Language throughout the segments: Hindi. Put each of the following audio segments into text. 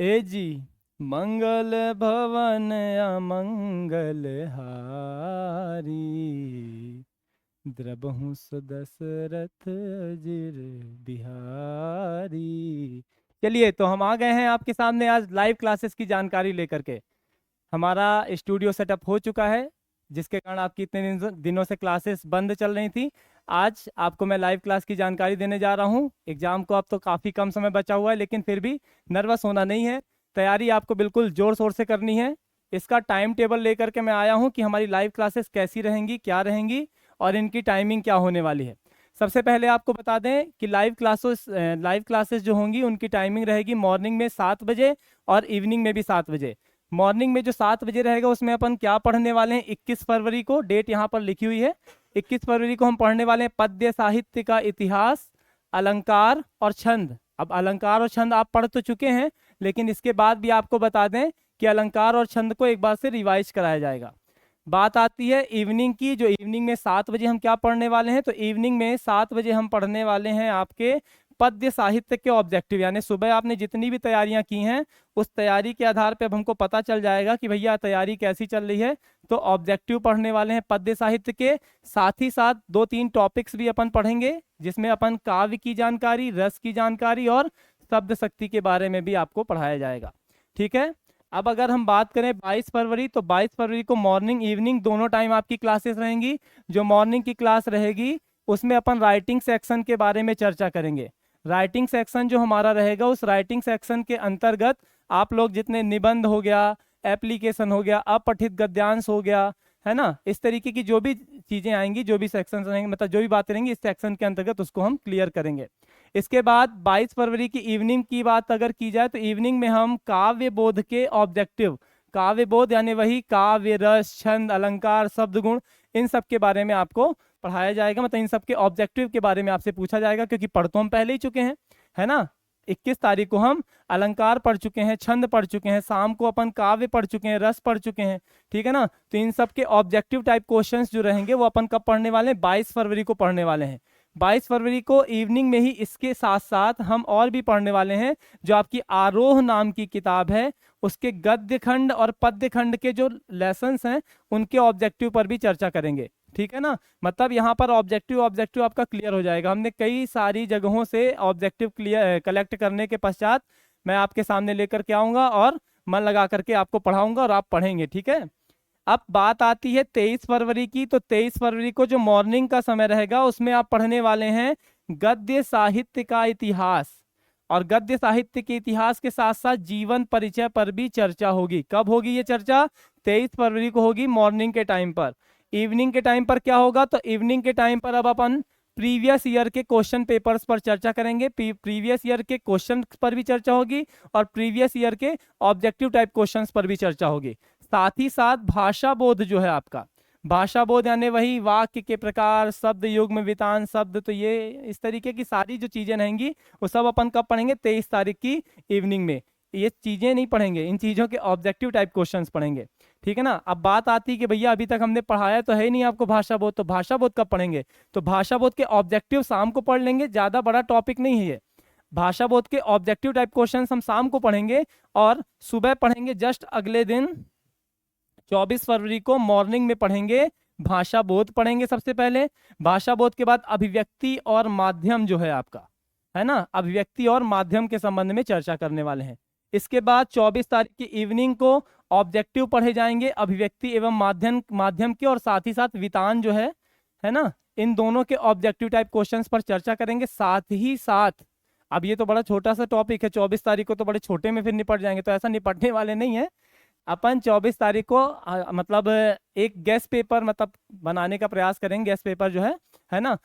ए जी, मंगल भवन अमंगल हारी, द्रबहु सुदशरथ अजिर बिहारी। चलिए, तो हम आ गए हैं आपके सामने आज लाइव क्लासेस की जानकारी लेकर के। हमारा स्टूडियो सेटअप हो चुका है, जिसके कारण आपकी इतने दिनों से क्लासेस बंद चल रही थी। आज आपको मैं लाइव क्लास की जानकारी देने जा रहा हूँ। एग्जाम को अब तो काफ़ी कम समय बचा हुआ है, लेकिन फिर भी नर्वस होना नहीं है। तैयारी आपको बिल्कुल जोर शोर से करनी है। इसका टाइम टेबल लेकर के मैं आया हूँ कि हमारी लाइव क्लासेस कैसी रहेंगी, क्या रहेंगी और इनकी टाइमिंग क्या होने वाली है। सबसे पहले आपको बता दें कि लाइव क्लासेस जो होंगी उनकी टाइमिंग रहेगी मॉर्निंग में 7 बजे और इवनिंग में भी 7 बजे। मॉर्निंग में जो 7 बजे रहेगा उसमें अपन क्या पढ़ने वाले हैं, 21 फरवरी को, डेट यहाँ पर लिखी हुई है। 21 फरवरी को हम पढ़ने वाले हैं पद्य साहित्य का इतिहास, अलंकार और छंद। अब अलंकार और छंद आप पढ़ तो चुके हैं, लेकिन इसके बाद भी आपको बता दें कि अलंकार और छंद को एक बार से रिवाइज कराया जाएगा। बात आती है इवनिंग की, जो इवनिंग में 7 बजे हम क्या पढ़ने वाले हैं, तो इवनिंग में 7 बजे हम पढ़ने वाले हैं आपके पद्य साहित्य के ऑब्जेक्टिव। यानी सुबह आपने जितनी भी तैयारियां की हैं उस तैयारी के आधार पे अब हमको पता चल जाएगा कि भैया तैयारी कैसी चल रही है। तो ऑब्जेक्टिव पढ़ने वाले हैं पद्य साहित्य के, साथ ही साथ 2-3 टॉपिक्स भी अपन पढ़ेंगे, जिसमें अपन काव्य की जानकारी, रस की जानकारी और शब्द शक्ति के बारे में भी आपको पढ़ाया जाएगा। ठीक है। अब अगर हम बात करें 22 फरवरी, तो 22 फरवरी को मॉर्निंग इवनिंग दोनों टाइम आपकी क्लासेस रहेंगी। जो मॉर्निंग की क्लास रहेगी उसमें अपन राइटिंग सेक्शन के बारे में चर्चा करेंगे। राइटिंग सेक्शन जो हमारा रहेगा, उस राइटिंग सेक्शन के अंतर्गत आप लोग जितने निबंध हो गया, एप्लीकेशन हो गया, अपठित गद्यांश हो गया, है ना, इस तरीके की जो भी चीजें आएंगी, जो भी सेक्शन रहेंगे, मतलब जो भी बातें रहेंगी इस सेक्शन के अंतर्गत, उसको हम क्लियर करेंगे। इसके बाद 22 फरवरी की इवनिंग की बात अगर की जाए, तो इवनिंग में हम काव्य बोध के ऑब्जेक्टिव, काव्य बोध यानी वही काव्य, रस, छंद, अलंकार, शब्द गुण, इन सब के बारे में आपको पढ़ाया जाएगा। मतलब इन सब के ऑब्जेक्टिव के बारे में आपसे पूछा जाएगा, क्योंकि पढ़ तो हम पहले ही चुके हैं, है ना। 21 तारीख को हम अलंकार पढ़ चुके हैं, छंद पढ़ चुके हैं, शाम को अपन काव्य पढ़ चुके हैं, रस पढ़ चुके हैं। ठीक है ना। तो इन सब के ऑब्जेक्टिव टाइप क्वेश्चंस जो रहेंगे वो अपन कब पढ़ने वाले हैं, 22 फरवरी को पढ़ने वाले हैं। 22 फरवरी को इवनिंग में ही इसके साथ साथ हम और भी पढ़ने वाले हैं। जो आपकी आरोह नाम की किताब है, उसके गद्य खंड और पद्य खंड के जो लेसन्स हैं उनके ऑब्जेक्टिव पर भी चर्चा करेंगे। ठीक है ना। मतलब यहाँ पर ऑब्जेक्टिव ऑब्जेक्टिव आपका क्लियर हो जाएगा। हमने कई सारी जगहों से ऑब्जेक्टिव क्लियर कलेक्ट करने के पश्चात मैं आपके सामने लेकर के आऊंगा और मन लगा करके आपको पढ़ाऊंगा और आप पढ़ेंगे। ठीक है। अब बात आती है 23 फरवरी की, तो 23 फरवरी को जो मॉर्निंग का समय रहेगा उसमें आप पढ़ने वाले हैं गद्य साहित्य का इतिहास। और गद्य साहित्य के इतिहास के साथ साथ जीवन परिचय पर भी चर्चा होगी। कब होगी ये चर्चा, 23 फरवरी को होगी मॉर्निंग के टाइम पर। इवनिंग के टाइम पर क्या होगा, तो इवनिंग के टाइम पर अब अपन प्रीवियस ईयर के क्वेश्चन पेपर्स पर चर्चा करेंगे। प्रीवियस ईयर के क्वेश्चन पर भी चर्चा होगी और प्रीवियस ईयर के ऑब्जेक्टिव टाइप क्वेश्चंस पर भी चर्चा होगी। साथ ही साथ भाषा बोध जो है आपका, भाषा बोध यानी वही वाक्य के प्रकार, शब्द युग्म, वितान शब्द, तो ये इस तरीके की सारी जो चीजें रहेंगी वो सब अपन कब पढ़ेंगे, 23 तारीख की इवनिंग में। ये चीजें नहीं पढ़ेंगे, इन चीजों के ऑब्जेक्टिव टाइप क्वेश्चंस पढ़ेंगे। ठीक है ना। अब बात आती है कि भैया अभी तक हमने पढ़ाया तो है ही नहीं आपको भाषा बोध, तो भाषा बोध कब पढ़ेंगे, तो भाषा बोध के ऑब्जेक्टिव शाम को पढ़ लेंगे, ज्यादा बड़ा टॉपिक नहीं है ये। भाषा बोध के ऑब्जेक्टिव टाइप क्वेश्चन हम शाम को पढ़ेंगे और सुबह पढ़ेंगे जस्ट अगले दिन 24 फरवरी को मॉर्निंग में पढ़ेंगे भाषा बोध पढ़ेंगे सबसे पहले। भाषा बोध के बाद अभिव्यक्ति और माध्यम जो है आपका, है ना, अभिव्यक्ति और माध्यम के संबंध में चर्चा करने वाले हैं। इसके बाद 24 तारीख की इवनिंग को ऑब्जेक्टिव पढ़े जाएंगे अभिव्यक्ति एवं माध्यम माध्यम के, और साथ ही साथ वितान जो है ना, इन दोनों के ऑब्जेक्टिव टाइप क्वेश्चंस पर चर्चा करेंगे। साथ ही साथ अब ये तो बड़ा छोटा सा टॉपिक है, 24 तारीख को तो बड़े छोटे में फिर निपट जाएंगे, तो ऐसा निपटने वाले नहीं है अपन। 24 तारीख को मतलब एक गेस्ट पेपर मतलब बनाने का प्रयास करेंगे, गेस्ट पेपर जो है ना,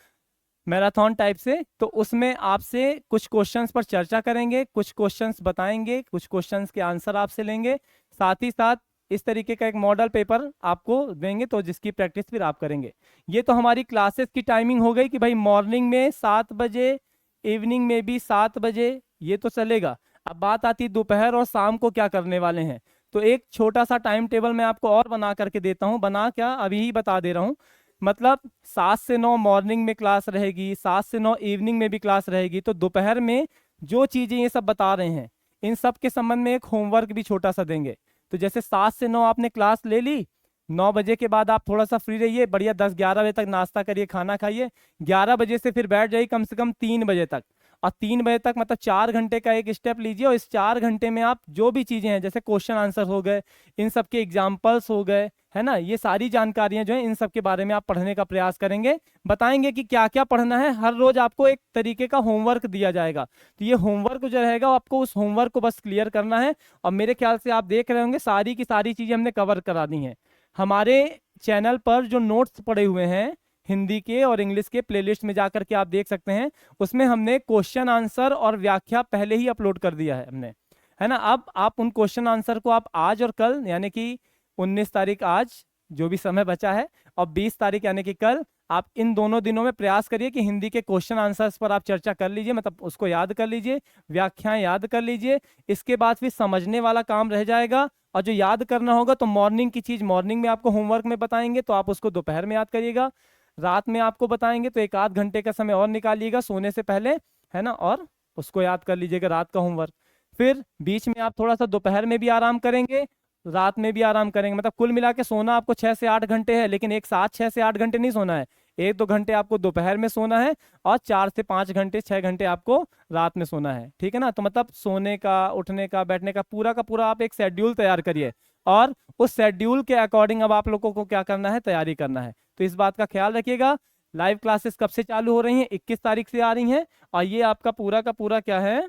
मैराथन टाइप से। तो उसमें आपसे कुछ क्वेश्चंस पर चर्चा करेंगे, कुछ क्वेश्चंस बताएंगे, कुछ क्वेश्चंस के आंसर आपसे लेंगे। साथ ही साथ इस तरीके का एक मॉडल पेपर आपको देंगे, तो जिसकी प्रैक्टिस फिर आप करेंगे। ये तो हमारी क्लासेस की टाइमिंग हो गई कि भाई मॉर्निंग में 7 बजे, इवनिंग में भी 7 बजे, ये तो चलेगा। अब बात आती है दोपहर और शाम को क्या करने वाले हैं। तो एक छोटा सा टाइम टेबल मैं आपको और बना करके देता हूँ, बना क्या अभी ही बता दे रहा हूँ। मतलब 7 से 9 मॉर्निंग में क्लास रहेगी, 7 से 9 इवनिंग में भी क्लास रहेगी। तो दोपहर में जो चीजें ये सब बता रहे हैं इन सब के संबंध में एक होमवर्क भी छोटा सा देंगे। तो जैसे 7 से 9 आपने क्लास ले ली, 9 बजे के बाद आप थोड़ा सा फ्री रहिए, बढ़िया 10-11 बजे तक नाश्ता करिए, खाना खाइए, 11 बजे से फिर बैठ जाइए कम से कम 3 बजे तक, और 3 बजे तक मतलब 4 घंटे का एक स्टेप लीजिए, और इस 4 घंटे में आप जो भी चीज़ें हैं जैसे क्वेश्चन आंसर हो गए, इन सब के एग्जाम्पल्स हो गए, है ना, ये सारी जानकारियां जो है इन सब के बारे में आप पढ़ने का प्रयास करेंगे। बताएंगे कि क्या क्या पढ़ना है, हर रोज आपको एक तरीके का होमवर्क दिया जाएगा। तो ये होमवर्क जो रहेगा आपको उस होमवर्क को बस क्लियर करना है। और मेरे ख्याल से आप देख रहे होंगे सारी की सारी चीज़ें हमने कवर करा दी हैं। हमारे चैनल पर जो नोट्स पड़े हुए हैं हिंदी के और इंग्लिश के प्लेलिस्ट में जाकर के आप देख सकते हैं, उसमें हमने क्वेश्चन आंसर और व्याख्या पहले ही अपलोड कर दिया है हमने, है ना। अब आप उन क्वेश्चन आंसर को आप आज और कल यानी कि 19 तारीख आज जो भी समय बचा है और 20 तारीख यानी कि कल, आप इन दोनों दिनों में प्रयास करिए कि हिंदी के क्वेश्चन आंसर्स पर आप चर्चा कर लीजिए, मतलब उसको याद कर लीजिए, व्याख्याएं याद कर लीजिए। इसके बाद फिर समझने वाला काम रह जाएगा, और जो याद करना होगा तो मॉर्निंग की चीज़ मॉर्निंग में आपको होमवर्क में बताएंगे तो आप उसको दोपहर में याद करिएगा, रात में आपको बताएंगे तो 1-8 घंटे का समय और निकालिएगा सोने से पहले, है ना, और उसको याद कर लीजिएगा रात का होमवर्क। फिर बीच में आप थोड़ा सा दोपहर में भी आराम करेंगे, रात में भी आराम करेंगे, मतलब कुल मिला के सोना आपको 6 से 8 घंटे है, लेकिन एक साथ 6 से 8 घंटे नहीं सोना है, 1-2 घंटे आपको दोपहर में सोना है और 4 से 5 घंटे 6 घंटे आपको रात में सोना है, ठीक है ना। तो मतलब सोने का, उठने का, बैठने का पूरा आप एक शेड्यूल तैयार करिए, और उस शेड्यूल के अकॉर्डिंग अब आप लोगों को क्या करना है, तैयारी करना है। तो इस बात का ख्याल रखिएगा। लाइव क्लासेस कब से चालू हो रही हैं? 21 तारीख से आ रही हैं, और ये आपका पूरा का पूरा क्या है,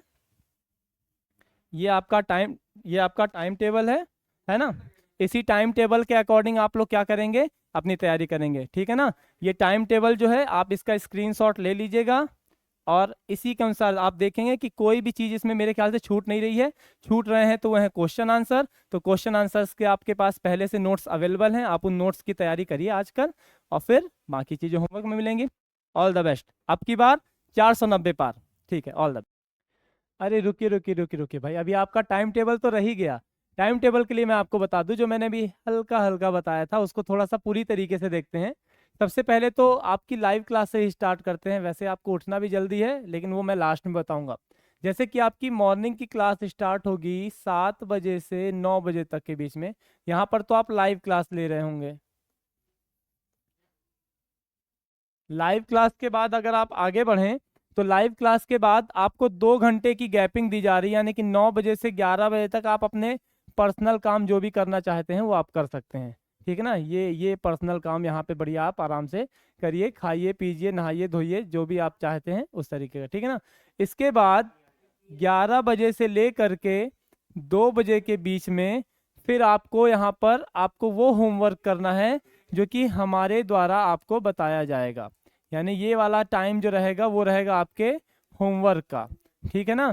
ये आपका टाइम टेबल है ना। इसी टाइम टेबल के अकॉर्डिंग आप लोग क्या करेंगे, अपनी तैयारी करेंगे, ठीक है ना। ये टाइम टेबल जो है आप इसका स्क्रीनशॉट ले लीजिएगा, और इसी के अनुसार आप देखेंगे कि कोई भी चीज़ इसमें मेरे ख्याल से छूट नहीं रही है। छूट रहे हैं तो वह है क्वेश्चन आंसर, तो क्वेश्चन आंसर्स के आपके पास पहले से नोट्स अवेलेबल हैं, आप उन नोट्स की तैयारी करिए आजकल, और फिर बाकी चीज़ें होमवर्क में मिलेंगी। All the best. अब की बार 490 पार, ठीक है, ऑल द। अरे रुकिए भाई, अभी आपका टाइम टेबल तो रह ही गया। टाइम टेबल के लिए मैं आपको बता दूं, जो मैंने भी हल्का हल्का बताया था उसको थोड़ा सा पूरी तरीके से देखते हैं। सबसे पहले तो आपकी लाइव क्लास से ही स्टार्ट करते हैं। वैसे आपको उठना भी जल्दी है, लेकिन वो मैं लास्ट में बताऊंगा। जैसे कि आपकी मॉर्निंग की क्लास स्टार्ट होगी 7 बजे से 9 बजे तक के बीच में। यहाँ पर तो आप लाइव क्लास ले रहे होंगे। लाइव क्लास के बाद अगर आप आगे बढ़ें तो लाइव क्लास के बाद आपको 2 घंटे की गैपिंग दी जा रही है, यानी कि 9 बजे से 11 बजे तक आप अपने पर्सनल काम जो भी करना चाहते हैं वो आप कर सकते हैं, ठीक है ना। ये पर्सनल काम यहाँ पे बढ़िया आप आराम से करिए, खाइए पीजिए नहाइए धोइए जो भी आप चाहते हैं उस तरीके का, ठीक है ना। इसके बाद 11 बजे से ले करके 2 बजे के बीच में फिर आपको यहाँ पर आपको वो होमवर्क करना है जो कि हमारे द्वारा आपको बताया जाएगा, यानी ये वाला टाइम जो रहेगा वो रहेगा आपके होमवर्क का, ठीक है ना।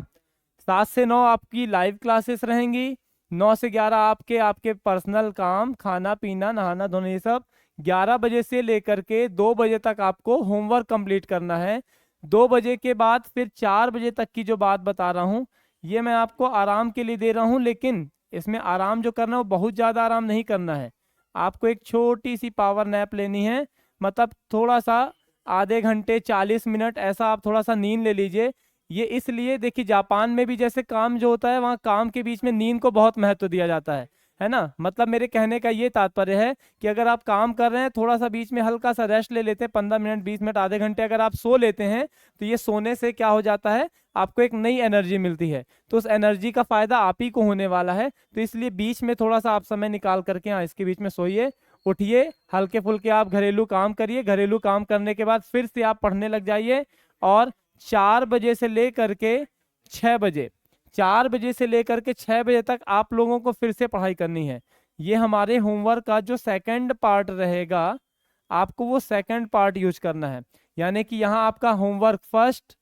7 से 9 आपकी लाइव क्लासेस रहेंगी, 9 से 11 आपके आपके पर्सनल काम, खाना पीना नहाना धोना ये सब। 11 बजे से लेकर के 2 बजे तक आपको होमवर्क कंप्लीट करना है। 2 बजे के बाद फिर 4 बजे तक की जो बात बता रहा हूँ ये मैं आपको आराम के लिए दे रहा हूँ, लेकिन इसमें आराम जो करना है वो बहुत ज़्यादा आराम नहीं करना है। आपको एक छोटी सी पावर नैप लेनी है, मतलब थोड़ा सा आधे घंटे 40 मिनट ऐसा आप थोड़ा सा नींद ले लीजिए। ये इसलिए देखिए जापान में भी जैसे काम जो होता है वहाँ काम के बीच में नींद को बहुत महत्व दिया जाता है ना। मतलब मेरे कहने का ये तात्पर्य है कि अगर आप काम कर रहे हैं थोड़ा सा बीच में हल्का सा रेस्ट ले लेते हैं, 15 मिनट 20 मिनट आधे घंटे अगर आप सो लेते हैं तो ये सोने से क्या हो जाता है, आपको एक नई एनर्जी मिलती है, तो उस एनर्जी का फायदा आप ही को होने वाला है। तो इसलिए बीच में थोड़ा सा आप समय निकाल करके हाँ इसके बीच में सोइए, उठिए, हल्के फुल्के आप घरेलू काम करिए, घरेलू काम करने के बाद फिर से आप पढ़ने लग जाइए। और 4 बजे से लेकर के 6 बजे 4 बजे से लेकर के 6 बजे तक आप लोगों को फिर से पढ़ाई करनी है। ये हमारे होमवर्क का जो सेकंड पार्ट रहेगा आपको वो सेकंड पार्ट यूज करना है, यानी कि यहाँ आपका होमवर्क फर्स्ट,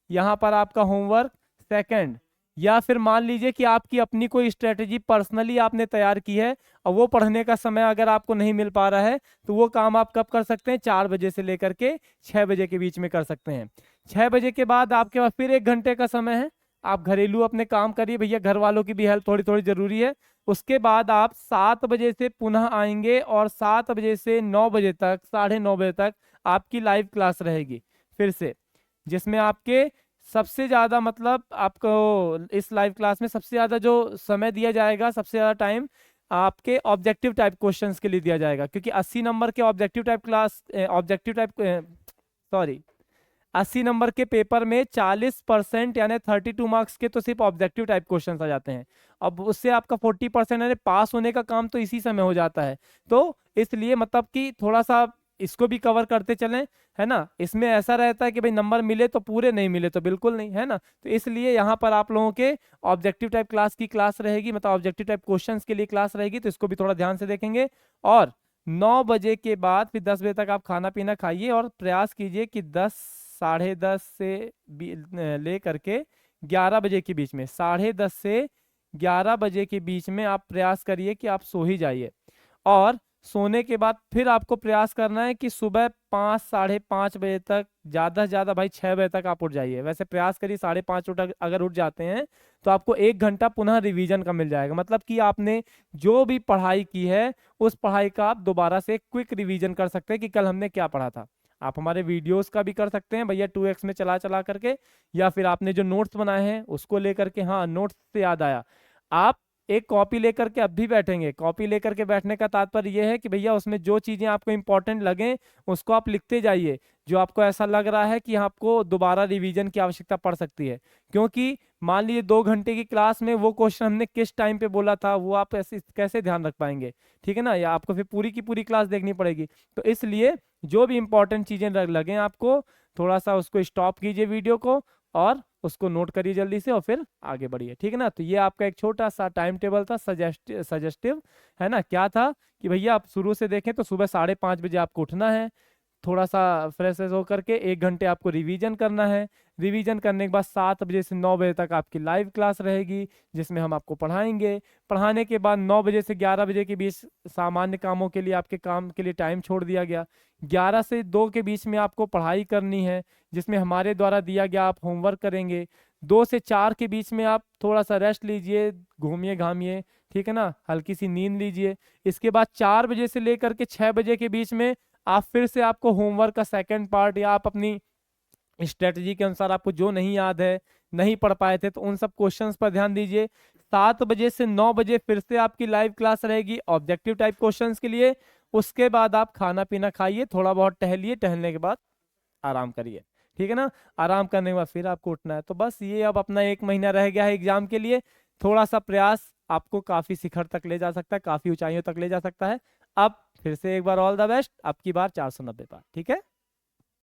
यहाँ पर आपका होमवर्क सेकंड। या फिर मान लीजिए कि आपकी अपनी कोई स्ट्रेटेजी पर्सनली आपने तैयार की है और वो पढ़ने का समय अगर आपको नहीं मिल पा रहा है तो वो काम आप कब कर सकते हैं, 4 बजे से लेकर के 6 बजे के बीच में कर सकते हैं। 6 बजे के बाद आपके पास फिर 1 घंटे का समय है, आप घरेलू अपने काम करिए, भैया घर वालों की भी हेल्प थोड़ी थोड़ी जरूरी है। उसके बाद आप 7 बजे से पुनः आएंगे और 7 बजे से 9 बजे तक 9:30 बजे तक आपकी लाइव क्लास रहेगी फिर से, जिसमें आपके सबसे ज़्यादा मतलब आपको इस लाइव क्लास में सबसे ज़्यादा जो समय दिया जाएगा, सबसे ज़्यादा टाइम आपके ऑब्जेक्टिव टाइप क्वेश्चंस के लिए दिया जाएगा, क्योंकि 80 नंबर के objective type class objective type sorry 80 number के पेपर में 40% यानी 32 मार्क्स के तो सिर्फ ऑब्जेक्टिव टाइप क्वेश्चंस आ जाते हैं। अब उससे आपका 40% यानी पास होने का काम तो इसी समय हो जाता है। तो इसलिए मतलब कि थोड़ा सा इसको भी कवर करते चलें, है ना। इसमें ऐसा रहता है कि भाई नंबर मिले तो पूरे, नहीं मिले तो बिल्कुल नहीं, है ना। तो इसलिए यहाँ पर आप लोगों के ऑब्जेक्टिव टाइप क्लास की क्लास रहेगी, मतलब ऑब्जेक्टिव टाइप क्वेश्चंस के लिए क्लास रहेगी, तो इसको भी थोड़ा ध्यान से देखेंगे। और 9 बजे के बाद फिर 10 बजे तक आप खाना पीना खाइए और प्रयास कीजिए कि 10 साढ़े 10 से ले करके 11 बजे के बीच में, साढ़े 10 से 11 बजे के बीच में आप प्रयास करिए कि आप सो ही जाइए। और सोने के बाद फिर आपको प्रयास करना है कि सुबह 5 साढ़े 5 बजे तक, ज़्यादा से ज़्यादा भाई 6 बजे तक आप उठ जाइए। वैसे प्रयास करिए 5:30 अगर उठ जाते हैं तो आपको 1 घंटा पुनः रिवीजन का मिल जाएगा। मतलब कि आपने जो भी पढ़ाई की है उस पढ़ाई का आप दोबारा से क्विक रिवीजन कर सकते हैं कि कल हमने क्या पढ़ा था। आप हमारे वीडियोस का भी कर सकते हैं भैया 2x में चला चला करके, या फिर आपने जो नोट्स बनाए हैं उसको लेकर के। हाँ, नोट्स से याद आया, आप एक कॉपी लेकर के अब भी बैठेंगे। कॉपी लेकर के बैठने का तात्पर्य यह है कि भैया उसमें जो चीजें आपको इंपॉर्टेंट लगें उसको आप लिखते जाइए, जो आपको ऐसा लग रहा है कि आपको दोबारा रिवीजन की आवश्यकता पड़ सकती है। क्योंकि मान लीजिए 2 घंटे की क्लास में वो क्वेश्चन हमने किस टाइम पे बोला था, वो आप ऐसे कैसे ध्यान रख पाएंगे, ठीक है ना। या आपको फिर पूरी की पूरी क्लास देखनी पड़ेगी। तो इसलिए जो भी इंपॉर्टेंट चीजें लगें आपको, थोड़ा सा उसको स्टॉप कीजिए वीडियो को और उसको नोट करिए जल्दी से और फिर आगे बढ़िए, ठीक है ना। तो ये आपका एक छोटा सा टाइम टेबल था, सजेस्टिव, है ना। क्या था कि भैया आप शुरू से देखें तो सुबह 5:30 बजे आपको उठना है, थोड़ा सा फ्रेश होकर के 1 घंटे आपको रिवीजन करना है। रिवीजन करने के बाद 7 बजे से 9 बजे तक आपकी लाइव क्लास रहेगी जिसमें हम आपको पढ़ाएंगे। पढ़ाने के बाद 9 बजे से 11 बजे के बीच सामान्य कामों के लिए, आपके काम के लिए टाइम छोड़ दिया गया। 11 से 2 के बीच में आपको पढ़ाई करनी है जिसमें हमारे द्वारा दिया गया आप होमवर्क करेंगे। 2 से 4 के बीच में आप थोड़ा सा रेस्ट लीजिए, घूमिए घामिए, ठीक है ना, हल्की सी नींद लीजिए। इसके बाद 4 बजे से लेकर के 6 बजे के बीच में आप फिर से आपको होमवर्क का सेकंड पार्ट, या आप अपनी स्ट्रेटजी के अनुसार आपको जो नहीं याद है, नहीं पढ़ पाए थे, तो उन सब क्वेश्चंस पर ध्यान दीजिए। 7 बजे से 9 बजे फिर से आपकी लाइव क्लास रहेगी ऑब्जेक्टिव टाइप क्वेश्चंस के लिए। उसके बाद आप खाना पीना खाइए, थोड़ा बहुत टहलिए, टहलने के बाद आराम करिए, ठीक है ना। आराम करने के बाद फिर आपको उठना है। तो बस ये अब अपना 1 महीना रह गया है एग्जाम के लिए। थोड़ा सा प्रयास आपको काफी शिखर तक ले जा सकता है, काफी ऊंचाइयों तक ले जा सकता है। अब फिर से एक बार ऑल द बेस्ट, अब की बार 490 पार, ठीक है।